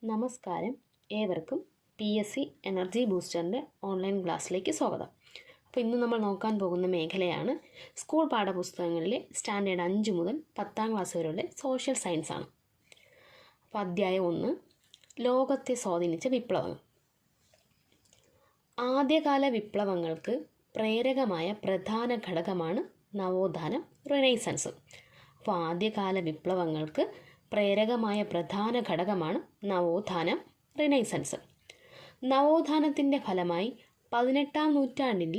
നമസ്കാരം, ഏവർക്കും PSC energy ബൂസ്റ്ററിൻ്റെ online ക്ലാസ്സിലേക്ക് സ്വാഗതം. അപ്പോൾ ഇന്ന് നമ്മൾ നോക്കാൻ പോകുന്ന മേഖലയാണ് സ്കൂൾ പാഠപുസ്തകങ്ങളിലെ സ്റ്റാൻഡേർഡ് 5 മുതൽ 10ാം ക്ലാസ് വരെയുള്ള സോഷ്യൽ സയൻസ് ആണ്. അപ്പോൾ അധ്യായം 1, ലോകത്തെ സ്വാധീനിച്ച വിപ്ലവങ്ങൾ. ആദ്യകാല വിപ്ലവങ്ങൾക്ക് പ്രേരകമായ പ്രധാന ഘടകമാണ് നവോത്ഥാനം, റിനൈസൻസ്. അപ്പോൾ ആദ്യകാല വിപ്ലവങ്ങൾക്ക് പ്രേരകമായ പ്രധാന ഘടകമാണ് നവോത്ഥാനം, റിനൈസൻസ്. നവോത്ഥാനത്തിൻ്റെ ഫലമായി 18ാം നൂറ്റാണ്ടിൽ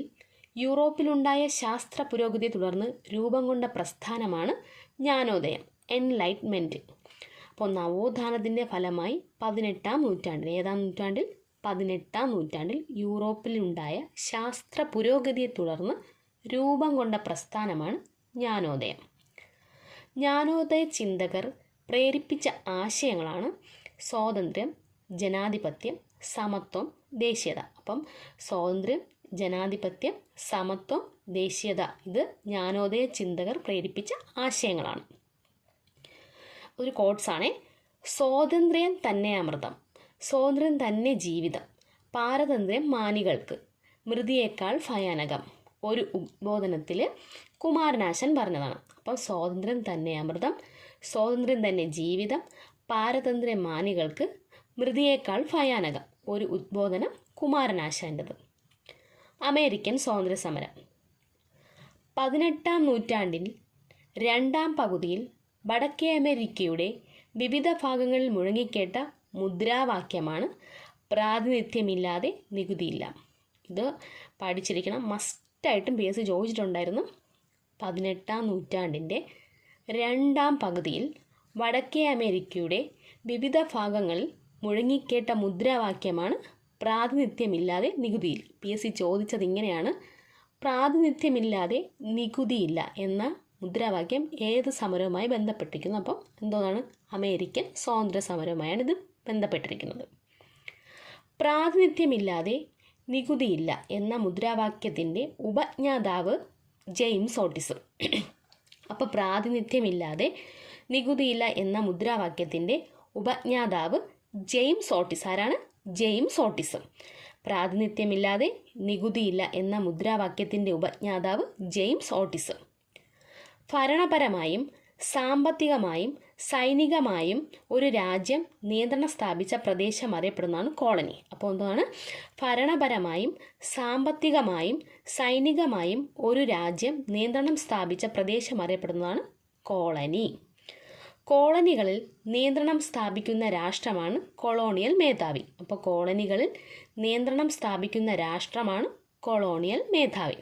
യൂറോപ്പിലുണ്ടായ ശാസ്ത്ര പുരോഗതിയെ തുടർന്ന് രൂപം കൊണ്ട പ്രസ്ഥാനമാണ് ജ്ഞാനോദയം, എൻലൈറ്റ്മെൻറ്റ്. അപ്പോൾ നവോത്ഥാനത്തിൻ്റെ ഫലമായി 18ാം നൂറ്റാണ്ടിൽ, ഏതാം നൂറ്റാണ്ടിൽ? 18ാം നൂറ്റാണ്ടിൽ യൂറോപ്പിലുണ്ടായ ശാസ്ത്ര പുരോഗതിയെ തുടർന്ന് രൂപം കൊണ്ട പ്രസ്ഥാനമാണ് ജ്ഞാനോദയം. ജ്ഞാനോദയ ചിന്തകർ പ്രേരിപ്പിച്ച ആശയങ്ങളാണ് സ്വാതന്ത്ര്യം, ജനാധിപത്യം, സമത്വം, ദേശീയത. അപ്പം സ്വാതന്ത്ര്യം, ജനാധിപത്യം, സമത്വം, ദേശീയത, ഇത് ജ്ഞാനോദയ ചിന്തകർ പ്രേരിപ്പിച്ച ആശയങ്ങളാണ്. ഒരു കോട്ട്സാണ്: സ്വാതന്ത്ര്യം തന്നെ അമൃതം, സ്വാതന്ത്ര്യം തന്നെ ജീവിതം, പാരതന്ത്ര്യം മാനികൾക്ക്, മൃതിയേക്കാൾ ഭയാനകം. ഒരു ഉദ്ബോധനത്തിൽ കുമാരനാശൻ പറഞ്ഞതാണ്. അപ്പോൾ സ്വാതന്ത്ര്യം തന്നെ അമൃതം, സ്വാതന്ത്ര്യം തന്നെ ജീവിതം, പാരതന്ത്ര്യം മാനികൾക്ക്, മൃതിയേക്കാൾ ഭയാനകം. ഒരു ഉദ്ബോധനം കുമാരനാശാൻ്റെത്. അമേരിക്കൻ സ്വാതന്ത്ര്യ സമരം. 18ാം നൂറ്റാണ്ടിൽ 2ാം പകുതിയിൽ വടക്കേ അമേരിക്കയുടെ വിവിധ ഭാഗങ്ങളിൽ മുഴങ്ങിക്കേട്ട മുദ്രാവാക്യമാണ് പ്രാതിനിധ്യമില്ലാതെ നികുതിയില്ല. ഇത് പഠിച്ചിരിക്കണം, മസ്റ്റായിട്ടും PSC ചോദിച്ചിട്ടുണ്ടായിരുന്നു. 18ാം നൂറ്റാണ്ടിൻ്റെ 2ാം പകുതിയിൽ വടക്കേ അമേരിക്കയുടെ വിവിധ ഭാഗങ്ങളിൽ മുഴങ്ങിക്കേട്ട മുദ്രാവാക്യമാണ് പ്രാതിനിധ്യമില്ലാതെ നികുതിയിൽ. PSC ചോദിച്ചത് ഇങ്ങനെയാണ്: പ്രാതിനിധ്യമില്ലാതെ നികുതിയില്ല എന്ന മുദ്രാവാക്യം ഏത് സമരവുമായി ബന്ധപ്പെട്ടിരിക്കുന്നു? അപ്പം എന്താണ്? അമേരിക്കൻ സ്വാതന്ത്ര്യ സമരവുമായാണ് ഇത് ബന്ധപ്പെട്ടിരിക്കുന്നത്. പ്രാതിനിധ്യമില്ലാതെ നികുതിയില്ല എന്ന മുദ്രാവാക്യത്തിൻ്റെ ഉപജ്ഞാതാവ് ജെയിംസ് ഓട്ടിസ്. അപ്പോൾ പ്രാതിനിധ്യമില്ലാതെ നികുതിയില്ല എന്ന മുദ്രാവാക്യത്തിൻ്റെ ഉപജ്ഞാതാവ് ജെയിംസ് ഓട്ടിസ്. ആരാണ്? James Otis. പ്രാതിനിധ്യമില്ലാതെ നികുതിയില്ല എന്ന മുദ്രാവാക്യത്തിൻ്റെ ഉപജ്ഞാതാവ് ജെയിംസ് ഓട്ടിസ്. ഭരണപരമായും സാമ്പത്തികമായും സൈനികമായും ഒരു രാജ്യം നിയന്ത്രണം സ്ഥാപിച്ച പ്രദേശം അറിയപ്പെടുന്നതാണ് കോളനി. അപ്പോൾ എന്താണ്? ഭരണപരമായും സാമ്പത്തികമായും സൈനികമായും ഒരു രാജ്യം നിയന്ത്രണം സ്ഥാപിച്ച പ്രദേശം അറിയപ്പെടുന്നതാണ് കോളനി. കോളനികളിൽ നിയന്ത്രണം സ്ഥാപിക്കുന്ന രാഷ്ട്രമാണ് കൊളോണിയൽ മേധാവി. അപ്പോൾ കോളനികളിൽ നിയന്ത്രണം സ്ഥാപിക്കുന്ന രാഷ്ട്രമാണ് കൊളോണിയൽ മേധാവി.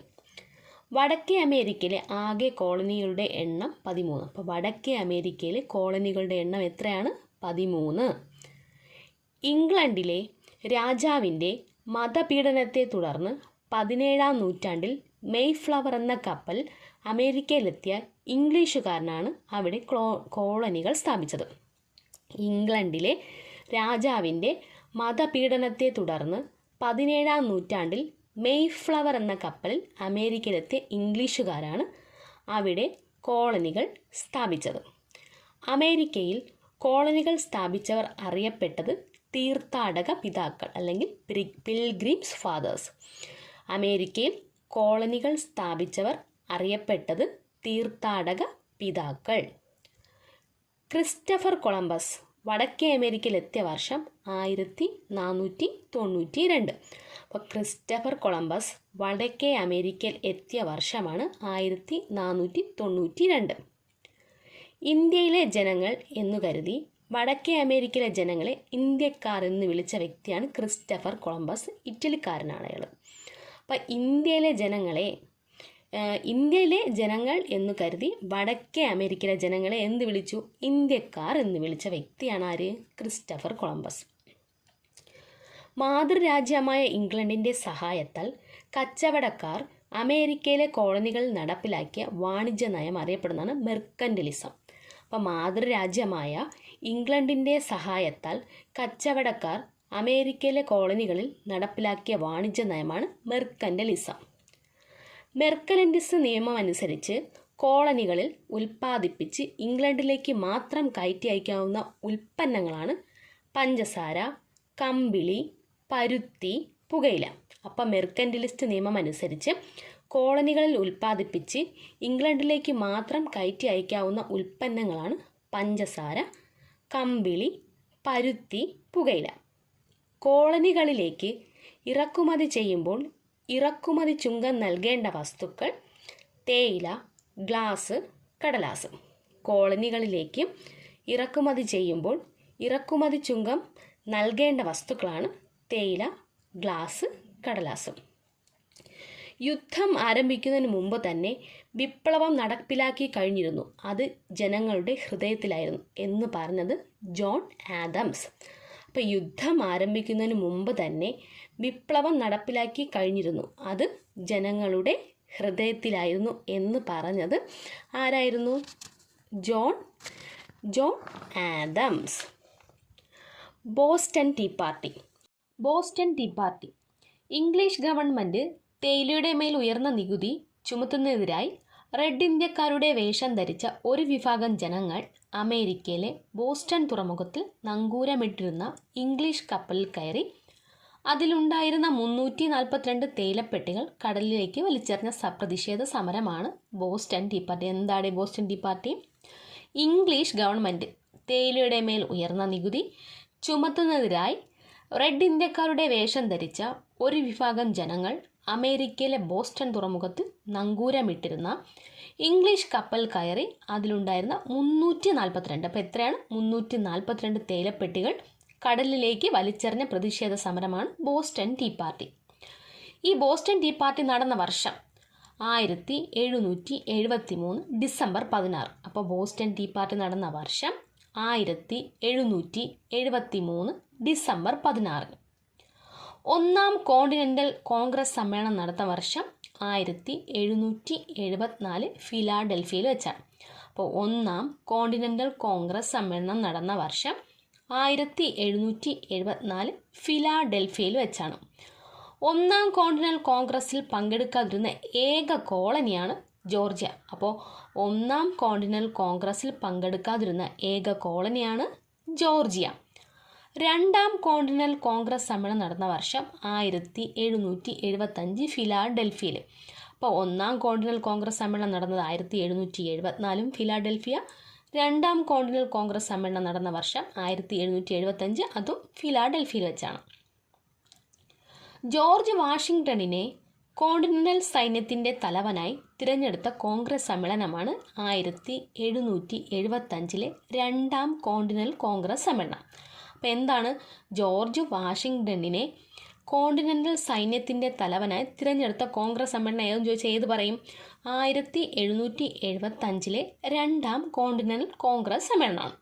വടക്കേ അമേരിക്കയിലെ ആകെ കോളനികളുടെ എണ്ണം 13. അപ്പോൾ വടക്കേ അമേരിക്കയിലെ കോളനികളുടെ എണ്ണം എത്രയാണ്? 13. ഇംഗ്ലണ്ടിലെ രാജാവിൻ്റെ മതപീഡനത്തെ തുടർന്ന് 17ാം നൂറ്റാണ്ടിൽ മെയ്ഫ്ലവർ എന്ന കപ്പൽ അമേരിക്കയിലെത്തിയ ഇംഗ്ലീഷുകാരനാണ് അവിടെ കോളനികൾ സ്ഥാപിച്ചത്. ഇംഗ്ലണ്ടിലെ രാജാവിൻ്റെ മതപീഡനത്തെ തുടർന്ന് 17ാം നൂറ്റാണ്ടിൽ മെയ്ഫ്ലവർ എന്ന കപ്പലിൽ അമേരിക്കയിലെത്തിയ ഇംഗ്ലീഷുകാരാണ് അവിടെ കോളനികൾ സ്ഥാപിച്ചത്. അമേരിക്കയിൽ കോളനികൾ സ്ഥാപിച്ചവർ അറിയപ്പെട്ടത് തീർത്ഥാടക പിതാക്കൾ അല്ലെങ്കിൽ പിൽഗ്രിംസ് ഫാദേഴ്സ്. അമേരിക്കയിൽ കോളനികൾ സ്ഥാപിച്ചവർ അറിയപ്പെട്ടത് തീർത്ഥാടക പിതാക്കൾ. ക്രിസ്റ്റഫർ കൊളംബസ് വടക്കേ അമേരിക്കയിലെത്തിയ വർഷം 1492. അപ്പോൾ ക്രിസ്റ്റഫർ കൊളംബസ് വടക്കേ അമേരിക്കയിൽ എത്തിയ വർഷമാണ് 1492. ഇന്ത്യയിലെ ജനങ്ങൾ എന്നു കരുതി വടക്കേ അമേരിക്കയിലെ ജനങ്ങളെ ഇന്ത്യക്കാർ എന്ന് വിളിച്ച വ്യക്തിയാണ് ക്രിസ്റ്റഫർ കൊളംബസ്. ഇറ്റലിക്കാരനാണ് അയാൾ. അപ്പം ഇന്ത്യയിലെ ജനങ്ങൾ എന്ന് കരുതി വടക്കേ അമേരിക്കയിലെ ജനങ്ങളെ എന്ത് വിളിച്ചു? ഇന്ത്യക്കാർ എന്ന് വിളിച്ച വ്യക്തിയാണ് ആര്? Christopher Columbus. മാതൃരാജ്യമായ ഇംഗ്ലണ്ടിൻ്റെ സഹായത്താൽ കച്ചവടക്കാർ അമേരിക്കയിലെ കോളനികളിൽ നടപ്പിലാക്കിയ വാണിജ്യ നയം അറിയപ്പെടുന്നതാണ് മെർക്കന്റലിസം. അപ്പോൾ മാതൃരാജ്യമായ ഇംഗ്ലണ്ടിൻ്റെ സഹായത്താൽ കച്ചവടക്കാർ അമേരിക്കയിലെ കോളനികളിൽ നടപ്പിലാക്കിയ വാണിജ്യ നയമാണ് മെർക്കന്റലിസം. മെർക്കന്റലിസം നിയമം അനുസരിച്ച് കോളനികളിൽ ഉൽപ്പാദിപ്പിച്ച് ഇംഗ്ലണ്ടിലേക്ക് മാത്രം കയറ്റി അയക്കാവുന്ന ഉൽപ്പന്നങ്ങളാണ് പഞ്ചസാര, കമ്പിളി, പരുത്തി, പുകയില. അപ്പം മെർക്കൻറ്റിലിസ്റ്റ് നിയമം അനുസരിച്ച് കോളനികളിൽ ഉൽപ്പാദിപ്പിച്ച് ഇംഗ്ലണ്ടിലേക്ക് മാത്രം കയറ്റി അയക്കാവുന്ന ഉൽപ്പന്നങ്ങളാണ് പഞ്ചസാര, കമ്പിളി, പരുത്തി, പുകയില. കോളനികളിലേക്ക് ഇറക്കുമതി ചെയ്യുമ്പോൾ ഇറക്കുമതി ചുങ്കം നൽകേണ്ട വസ്തുക്കൾ തേയില, ഗ്ലാസ്, കടലാസ്. കോളനികളിലേക്ക് ഇറക്കുമതി ചെയ്യുമ്പോൾ ഇറക്കുമതി ചുങ്കം നൽകേണ്ട വസ്തുക്കളാണ് തേയില, ഗ്ലാസ്, കടലാസ്. യുദ്ധം ആരംഭിക്കുന്നതിന് മുമ്പ് തന്നെ വിപ്ലവം നടപ്പിലാക്കി കഴിഞ്ഞിരുന്നു, അത് ജനങ്ങളുടെ ഹൃദയത്തിലായിരുന്നു എന്ന് പറഞ്ഞത് ജോൺ ആദംസ്. അപ്പോൾ യുദ്ധം ആരംഭിക്കുന്നതിന് മുമ്പ് തന്നെ വിപ്ലവം നടപ്പിലാക്കി കഴിഞ്ഞിരുന്നു, അത് ജനങ്ങളുടെ ഹൃദയത്തിലായിരുന്നു എന്ന് പറഞ്ഞത് ആരായിരുന്നു? John Adams. Boston tea party. Boston tea party English government തേയിലയുടെ മേൽ ഉയർന്ന നികുതി ചുമത്തുന്നതിനായി റെഡ് ഇന്ത്യക്കാരുടെ വേഷം ധരിച്ച ഒരു വിഭാഗം ജനങ്ങൾ അമേരിക്കയിലെ ബോസ്റ്റൺ തുറമുഖത്തിൽ നങ്കൂരമിട്ടിരുന്ന ഇംഗ്ലീഷ് കപ്പലിൽ കയറി അതിലുണ്ടായിരുന്ന 342 തേയിലപ്പെട്ടികൾ കടലിലേക്ക് വലിച്ചെറിഞ്ഞ പ്രതിഷേധ സമരമാണ് ബോസ്റ്റൺ ടീ പാർട്ടി. എന്താണ് Boston tea party? English government തേയിലയുടെ മേൽ ഉയർന്ന നികുതി ചുമത്തുന്നതിനായി റെഡ് ഇന്ത്യക്കാരുടെ വേഷം ധരിച്ച ഒരു വിഭാഗം ജനങ്ങൾ അമേരിക്കയിലെ ബോസ്റ്റൺ തുറമുഖത്ത് നങ്കൂരമിട്ടിരുന്ന ഇംഗ്ലീഷ് കപ്പൽ കയറി അതിലുണ്ടായിരുന്ന 342, അപ്പോൾ എത്രയാണ്? 342 തേയിലപ്പെട്ടികൾ കടലിലേക്ക് വലിച്ചെറിഞ്ഞ പ്രതിഷേധ സമരമാണ് ബോസ്റ്റൺ ടീ പാർട്ടി. ഈ ബോസ്റ്റൺ ടീ പാർട്ടി നടന്ന വർഷം 1773 ഡിസംബർ 16. അപ്പോൾ ബോസ്റ്റൺ ടീ പാർട്ടി നടന്ന വർഷം 1773 ഡിസംബർ 16. ഒന്നാം കോണ്ടിനെൻ്റൽ കോൺഗ്രസ് സമ്മേളനം നടന്ന വർഷം 1774 ഫിലാഡൽഫിയയിൽ വെച്ചാണ്. അപ്പോൾ ഒന്നാം കോണ്ടിനെൻ്റൽ കോൺഗ്രസ് സമ്മേളനം നടന്ന വർഷം 1774 ഫിലാഡൽഫിയയിൽ വെച്ചാണ്. ഒന്നാം കോണ്ടിനെൻ്റൽ കോൺഗ്രസ്സിൽ പങ്കെടുക്കാതിരുന്ന ഏക കോളനിയാണ് ജോർജിയ. അപ്പോൾ ഒന്നാം കോണ്ടിനെൻ്റൽ കോൺഗ്രസ്സിൽ പങ്കെടുക്കാതിരുന്ന ഏക കോളനിയാണ് ജോർജിയ. രണ്ടാം കോണ്ടിനെൻ്റൽ കോൺഗ്രസ് സമ്മേളനം നടന്ന വർഷം 1775 ഫിലാഡൽഫിയയിൽ. അപ്പോൾ ഒന്നാം കോണ്ടിനെൻ്റൽ കോൺഗ്രസ് സമ്മേളനം നടന്നത് 1774 ഫിലാഡൽഫിയ. രണ്ടാം കോണ്ടിനെൻ്റൽ കോൺഗ്രസ് സമ്മേളനം നടന്ന വർഷം 1775, അതും ഫിലാഡൽഫിയയിൽ വെച്ചാണ്. ജോർജ് വാഷിങ്ടണിനെ കോണ്ടിനെൻ്റൽ സൈന്യത്തിൻ്റെ തലവനായി തിരഞ്ഞെടുത്ത കോൺഗ്രസ് സമ്മേളനമാണ് 1775 രണ്ടാം കോണ്ടിനെൻ്റൽ കോൺഗ്രസ് സമ്മേളനം. അപ്പോൾ എന്താണ്? ജോർജ് വാഷിങ്ടണിനെ കോണ്ടിനെൻ്റൽ സൈന്യത്തിൻ്റെ തലവനായി തിരഞ്ഞെടുത്ത കോൺഗ്രസ് സമ്മേളനം ഏതെന്ന് ചോദിച്ചാൽ ഏത് പറയും? 1775 രണ്ടാം കോണ്ടിനെൻ്റൽ കോൺഗ്രസ് സമ്മേളനമാണ്.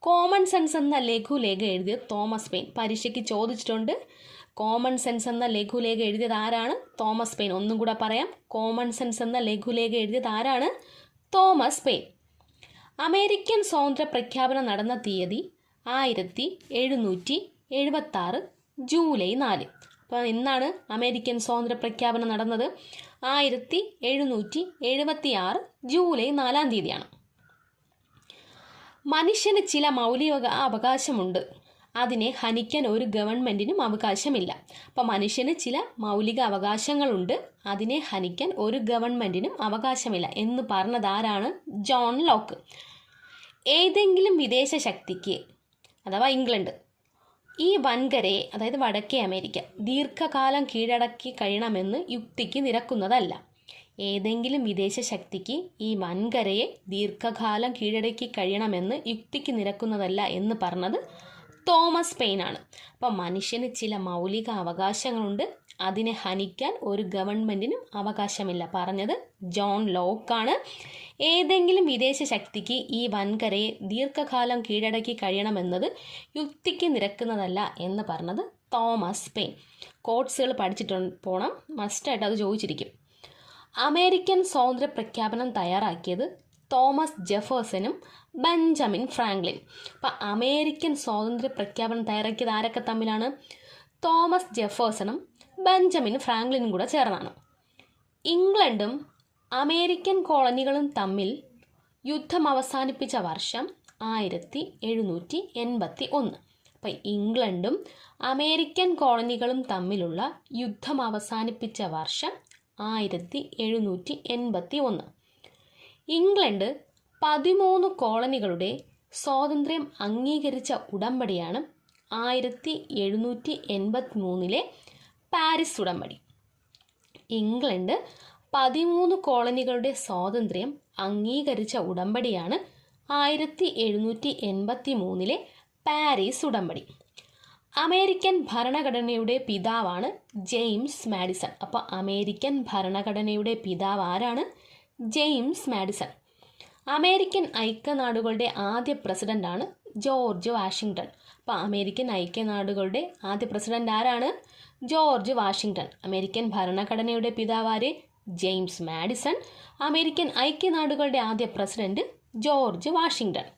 കോമൺ സെൻസ് എന്ന ലഘുലേഖ എഴുതിയ തോമസ് പെയിൻ പരീക്ഷയ്ക്ക് ചോദിച്ചിട്ടുണ്ട്. കോമൺ സെൻസ് എന്ന ലഘുലേഖ എഴുതിയത് ആരാണ്? Thomas pain. ഒന്നും കൂടെ പറയാം, കോമൺ സെൻസ് എന്ന ലഘുലേഖ എഴുതിയത് ആരാണ്? Thomas pain. അമേരിക്കൻ സ്വാതന്ത്ര്യ പ്രഖ്യാപനം നടന്ന തീയതി 1776 ജൂലൈ 4. അപ്പോൾ ഇന്നാണ് അമേരിക്കൻ സ്വാതന്ത്ര്യ പ്രഖ്യാപനം നടന്നത്? 1776 ജൂലൈ 4 തീയതിയാണ്. മനുഷ്യന് ചില മൗലിക അവകാശമുണ്ട്, അതിനെ ഹനിക്കാൻ ഒരു ഗവൺമെൻറ്റിനും അവകാശമില്ല. അപ്പോൾ മനുഷ്യന് ചില മൗലിക അവകാശങ്ങളുണ്ട്, അതിനെ ഹനിക്കാൻ ഒരു ഗവൺമെൻറ്റിനും അവകാശമില്ല എന്ന് പറഞ്ഞത് ആരാണ്? John Locke. ഏതെങ്കിലും വിദേശ ശക്തിക്ക് അഥവാ ഇംഗ്ലണ്ട് ഈ വൻകരയെ, അതായത് വടക്കേ അമേരിക്ക, ദീർഘകാലം കീഴടക്കി കഴിയണമെന്ന് യുക്തിക്ക് നിരക്കുന്നതല്ല. ഏതെങ്കിലും വിദേശ ശക്തിക്ക് ഈ വൻകരയെ ദീർഘകാലം കീഴടക്കി കഴിയണമെന്ന് യുക്തിക്ക് നിരക്കുന്നതല്ല എന്ന് പറഞ്ഞത് തോമസ് പെയിനാണ്. അപ്പം മനുഷ്യന് ചില മൗലിക അവകാശങ്ങളുണ്ട്, അതിനെ ഹനിക്കാൻ ഒരു ഗവൺമെൻറ്റിനും അവകാശമില്ല പറഞ്ഞത് ജോൺ ലോക്കാണ്. ഏതെങ്കിലും വിദേശ ശക്തിക്ക് ഈ വൻകരയെ ദീർഘകാലം കീഴടക്കി കഴിയണമെന്നത് യുക്തിക്ക് നിരക്കുന്നതല്ല എന്ന് പറഞ്ഞത് തോമസ് പെയിൻ. കോട്ട്സുകൾ പഠിച്ചിട്ട് പോകണം, മസ്റ്റായിട്ട് അത് ചോദിച്ചിരിക്കും. അമേരിക്കൻ സ്വാതന്ത്ര്യ പ്രഖ്യാപനം തയ്യാറാക്കിയത് തോമസ് ജെഫേഴ്സണും ബെഞ്ചമിൻ ഫ്രാങ്ക്ലിൻ. അപ്പം അമേരിക്കൻ സ്വാതന്ത്ര്യ പ്രഖ്യാപനം തയ്യാറാക്കിയത് ആരൊക്കെ തമ്മിലാണ്? തോമസ് ജെഫേഴ്സണും ബെഞ്ചമിൻ ഫ്രാങ്ക്ലിനും കൂടെ ചേർന്നാണ്. ഇംഗ്ലണ്ടും അമേരിക്കൻ കോളനികളും തമ്മിൽ യുദ്ധം അവസാനിപ്പിച്ച വർഷം 1781. അപ്പം ഇംഗ്ലണ്ടും അമേരിക്കൻ കോളനികളും തമ്മിലുള്ള യുദ്ധം അവസാനിപ്പിച്ച വർഷം 1781. ഇംഗ്ലണ്ട് 13 കോളനികളുടെ സ്വാതന്ത്ര്യം അംഗീകരിച്ച ഉടമ്പടിയാണ് 1783 പാരീസ് ഉടമ്പടി. ഇംഗ്ലണ്ട് 13 കോളനികളുടെ സ്വാതന്ത്ര്യം അംഗീകരിച്ച ഉടമ്പടിയാണ് 1783 പാരീസ് ഉടമ്പടി. അമേരിക്കൻ ഭരണഘടനയുടെ പിതാവാണ് ജെയിംസ് മാഡിസൺ. അപ്പോൾ അമേരിക്കൻ ഭരണഘടനയുടെ പിതാവ് ആരാണ്? James Madison. അമേരിക്കൻ ഐക്യനാടുകളുടെ ആദ്യ പ്രസിഡന്റാണ് ജോർജ് വാഷിങ്ടൺ. അപ്പോൾ അമേരിക്കൻ ഐക്യനാടുകളുടെ ആദ്യ പ്രസിഡന്റ് ആരാണ്? George Washington. അമേരിക്കൻ ഭരണഘടനയുടെ പിതാവാര്? James Madison. അമേരിക്കൻ ഐക്യനാടുകളുടെ ആദ്യ പ്രസിഡന്റ് ജോർജ് വാഷിങ്ടൺ.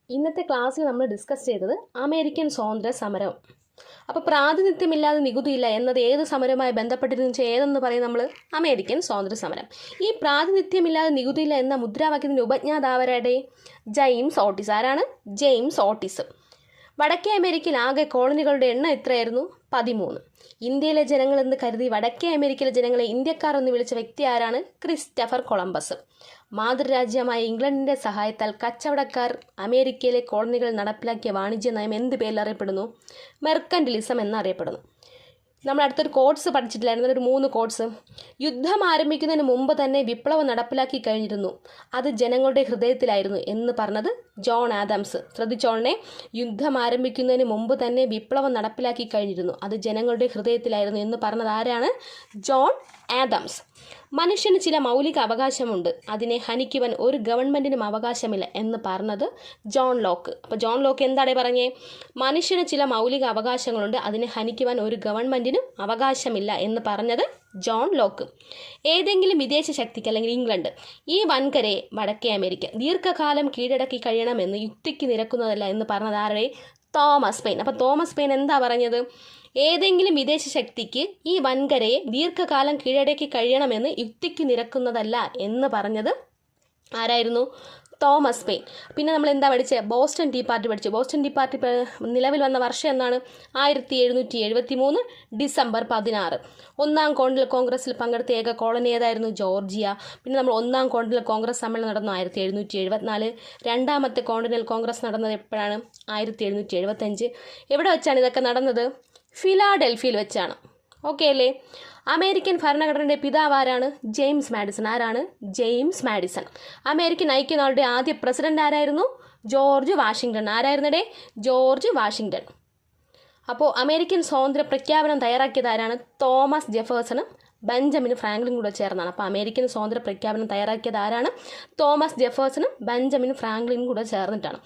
ഇന്നത്തെ ക്ലാസ്സിൽ നമ്മൾ ഡിസ്കസ് ചെയ്തത് അമേരിക്കൻ സ്വാതന്ത്ര്യ സമരം. അപ്പോൾ പ്രാതിനിധ്യമില്ലാതെ നികുതിയില്ല എന്നത് ഏത് സമരവുമായി ബന്ധപ്പെട്ടിരുന്നു ഏതെന്ന് പറയും നമ്മൾ? അമേരിക്കൻ സ്വാതന്ത്ര്യ സമരം. ഈ പ്രാതിനിധ്യമില്ലാതെ നികുതിയില്ല എന്ന മുദ്രാവാക്യത്തിൻ്റെ ഉപജ്ഞാതാവരുടെ ജെയിംസ് ഓട്ടിസ്. ആരാണ്? James Otis. വടക്കേ അമേരിക്കയിൽ ആകെ കോളനികളുടെ എണ്ണം എത്രയായിരുന്നു? 13. ഇന്ത്യയിലെ ജനങ്ങളെന്ന് കരുതി വടക്കേ അമേരിക്കയിലെ ജനങ്ങളെ ഇന്ത്യക്കാർ എന്ന് വിളിച്ച വ്യക്തി ആരാണ്? Christopher Columbus. മാതൃരാജ്യമായ ഇംഗ്ലണ്ടിൻ്റെ സഹായത്താൽ കച്ചവടക്കാർ അമേരിക്കയിലെ കോളനികൾ നടപ്പിലാക്കിയ വാണിജ്യ നയം എന്ത് പേരിൽ അറിയപ്പെടുന്നു? മെർക്കന്റിലിസം എന്നറിയപ്പെടുന്നു. നമ്മൾ അടുത്തൊരു കോഡ്സ് പഠിച്ചിട്ടില്ലായിരുന്നു, ഒരു 3 കോഡ്സ്. യുദ്ധം ആരംഭിക്കുന്നതിന് മുമ്പ് തന്നെ വിപ്ലവം നടപ്പിലാക്കി കഴിഞ്ഞിരുന്നു, അത് ജനങ്ങളുടെ ഹൃദയത്തിലായിരുന്നു എന്ന് പറഞ്ഞത് ജോൺ ആദംസ്. ശ്രദ്ധിച്ചോളനെ, യുദ്ധം ആരംഭിക്കുന്നതിന് മുമ്പ് തന്നെ വിപ്ലവം നടപ്പിലാക്കി കഴിഞ്ഞിരുന്നു, അത് ജനങ്ങളുടെ ഹൃദയത്തിലായിരുന്നു എന്ന് പറഞ്ഞത് ആരാണ്? John Adams. മനുഷ്യന് ചില മൗലിക അവകാശമുണ്ട്, അതിനെ ഹനിക്കുവാൻ ഒരു ഗവൺമെൻറ്റിനും അവകാശമില്ല എന്ന് പറഞ്ഞത് ജോൺ ലോക്ക്. അപ്പോൾ ജോൺ ലോക്ക് എന്താണ് പറഞ്ഞേ? മനുഷ്യന് ചില മൗലിക അവകാശങ്ങളുണ്ട്, അതിനെ ഹനിക്കുവാൻ ഒരു ഗവൺമെൻറ്റിനും അവകാശമില്ല എന്ന് പറഞ്ഞത് ജോൺ ലോക്ക്. ഏതെങ്കിലും വിദേശ ശക്തിക്ക് അല്ലെങ്കിൽ ഇംഗ്ലണ്ട് ഈ വൻകരയെ വടക്കേ അമേരിക്ക ദീർഘകാലം കീഴടക്കി കഴിയണമെന്ന് യുക്തിക്ക് നിരക്കുന്നതല്ല എന്ന് പറഞ്ഞത് ആരുടെ? Thomas pain. അപ്പോൾ തോമസ് പെയിൻ എന്താ പറഞ്ഞത്? ഏതെങ്കിലും വിദേശ ശക്തിക്ക് ഈ വൻകരയെ ദീർഘകാലം കീഴടക്കി കഴിയണമെന്ന് യുക്തിക്ക് നിരക്കുന്നതല്ല എന്ന് പറഞ്ഞത് ആരായിരുന്നു? Thomas pain. പിന്നെ നമ്മൾ എന്താ പഠിച്ചത്? ബോസ്റ്റൺ ടീ പാർട്ടി പഠിച്ചു. ബോസ്റ്റൺ ടീ പാർട്ടി നിലവിൽ വന്ന വർഷം എന്നാണ്? 1773 ഡിസംബർ 16. ഒന്നാം കോണ്ടിനൽ കോൺഗ്രസ്സിൽ പങ്കെടുത്ത ഏക കോളനി ഏതായിരുന്നു? ജോർജിയ. പിന്നെ നമ്മൾ ഒന്നാം കോണ്ടിനൽ കോൺഗ്രസ് സമ്മേളനം നടന്നു 1774. രണ്ടാമത്തെ കോണ്ടിനൽ കോൺഗ്രസ് നടന്നത് എപ്പോഴാണ്? 1775. എവിടെ വെച്ചാണ് ഇതൊക്കെ നടന്നത്? ഫിലാഡൽഫിയയിൽ വെച്ചാണ്. ഓക്കെ അല്ലേ? അമേരിക്കൻ ഭരണഘടനയുടെ പിതാവ് ആരാണ്? James Madison. ആരാണ്? James Madison. അമേരിക്കൻ ഐക്യനാടുകളുടെ ആദ്യ പ്രസിഡന്റ് ആരായിരുന്നു? George Washington. ആരായിരുന്നടേ? George Washington. അപ്പോൾ അമേരിക്കൻ സ്വാതന്ത്ര്യ പ്രഖ്യാപനം തയ്യാറാക്കിയത് ആരാണ്? തോമസ് ജെഫേഴ്സണും ബെഞ്ചമിൻ ഫ്രാങ്ക്ലിൻ കൂടെ ചേർന്നാണ്. അപ്പോൾ അമേരിക്കൻ സ്വാതന്ത്ര്യ പ്രഖ്യാപനം തയ്യാറാക്കിയത് ആരാണ്? തോമസ് ജെഫേഴ്സണും ബെഞ്ചമിൻ ഫ്രാങ്ക്ലിനും കൂടെ ചേർന്നിട്ടാണ്.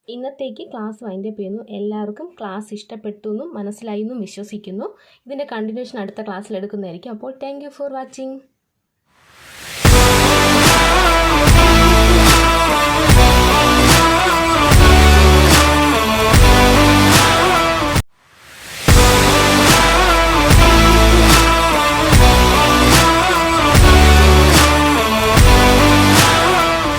ഇന്നത്തേക്ക് ക്ലാസ് വൈൻഡപ്പ് ചെയ്യുന്നു. എല്ലാവർക്കും ക്ലാസ് ഇഷ്ടപ്പെട്ടു എന്നും മനസ്സിലായി എന്നും വിശ്വസിക്കുന്നു. ഇതിൻ്റെ കണ്ടിന്യൂഷൻ അടുത്ത ക്ലാസ്സിൽ എടുക്കുന്നതായിരിക്കും. അപ്പോൾ താങ്ക് യു ഫോർ വാച്ചിങ്.